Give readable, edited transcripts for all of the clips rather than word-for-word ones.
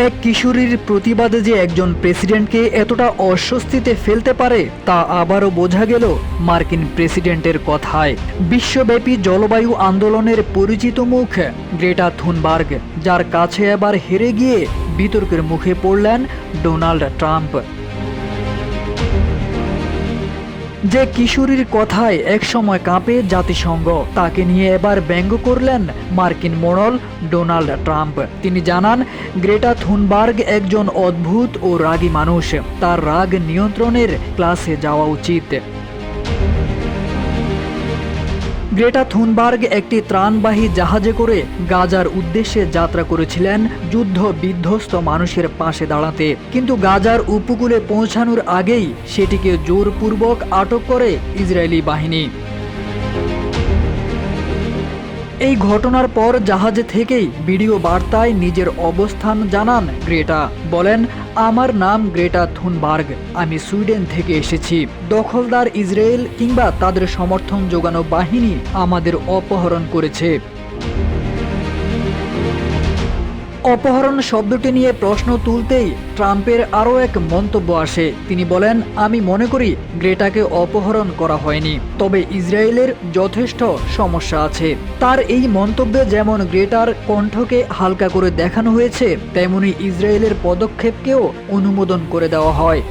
এক কিশোরীর প্রতিবাদে যে একজন প্রেসিডেন্টকে এতটা অস্বস্তিতে ফেলতে পারে তা আবারও বোঝা গেল মার্কিন প্রেসিডেন্টের কথায়। বিশ্বব্যাপী জলবায়ু আন্দোলনের পরিচিত মুখ গ্রেটা থুনবার্গ, যার কাছে এবার হেরে গিয়ে বিতর্কের মুখে পড়লেন ডোনাল্ড ট্রাম্প। যে কিশোরীর কথায় একসময় কাঁপে জাতিসংঘ, তাকে নিয়ে এবার ব্যঙ্গ করলেন মার্কিন মোড়ল ডোনাল্ড ট্রাম্প। তিনি জানান, গ্রেটা থুনবার্গ একজন অদ্ভুত ও রাগী মানুষ, তার রাগ নিয়ন্ত্রণের ক্লাসে যাওয়া উচিত। গ্রেটা থুনবার্গ একটি ত্রাণবাহী জাহাজে করে গাজার উদ্দেশ্যে যাত্রা করেছিলেন যুদ্ধ বিধ্বস্ত মানুষের পাশে দাঁড়াতে, কিন্তু গাজার উপকূলে পৌঁছানোর আগেই সেটিকে জোরপূর্বক আটক করে ইসরায়েলি বাহিনী। এই ঘটনার পর জাহাজে থেকেই ভিডিও বার্তায় নিজের অবস্থান জানান গ্রেটা। বলেন, আমার নাম গ্রেটা থুনবার্গ, আমি সুইডেন থেকে এসেছি। দখলদার ইসরায়েল কিংবা তাদের সমর্থন যোগানো বাহিনী আমাদের অপহরণ করেছে। অপহরণ শব্দটি নিয়ে প্রশ্ন তুলতেই ট্রাম্পের আরও এক মন্তব্য আসে। তিনি বলেন, আমি মনে করি গ্রেটাকে অপহরণ করা হয়নি, তবে ইসরায়েলের যথেষ্ট সমস্যা আছে। তার এই মন্তব্যে যেমন গ্রেটার কণ্ঠকে হালকা করে দেখানো হয়েছে, তেমনি ইসরায়েলের পদক্ষেপকেও অনুমোদন করে দেওয়া হয়।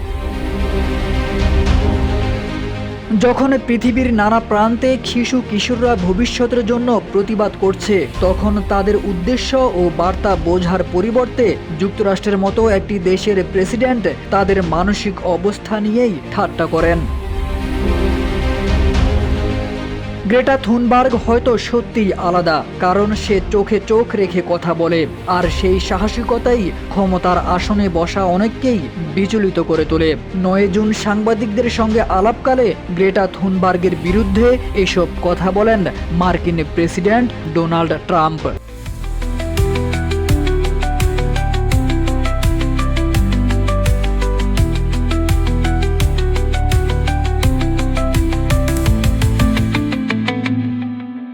যখন পৃথিবীর নানা প্রান্তে শিশু কিশোররা ভবিষ্যতের জন্য প্রতিবাদ করছে, তখন তাদের উদ্দেশ্য ও বার্তা বোঝার পরিবর্তে যুক্তরাষ্ট্রের মতো একটি দেশের প্রেসিডেন্ট তাদের মানসিক অবস্থা নিয়েই ঠাট্টা করেন। গ্রেটা থুনবার্গ হয়তো সত্যিই আলাদা, কারণ সে চোখে চোখ রেখে কথা বলে, আর সেই সাহসিকতাই ক্ষমতার আসনে বসা অনেককেই বিচলিত করে তোলে। 9 জুন সাংবাদিকদের সঙ্গে আলাপকালে গ্রেটা থুনবার্গের বিরুদ্ধে এসব কথা বলেন মার্কিন প্রেসিডেন্ট ডোনাল্ড ট্রাম্প।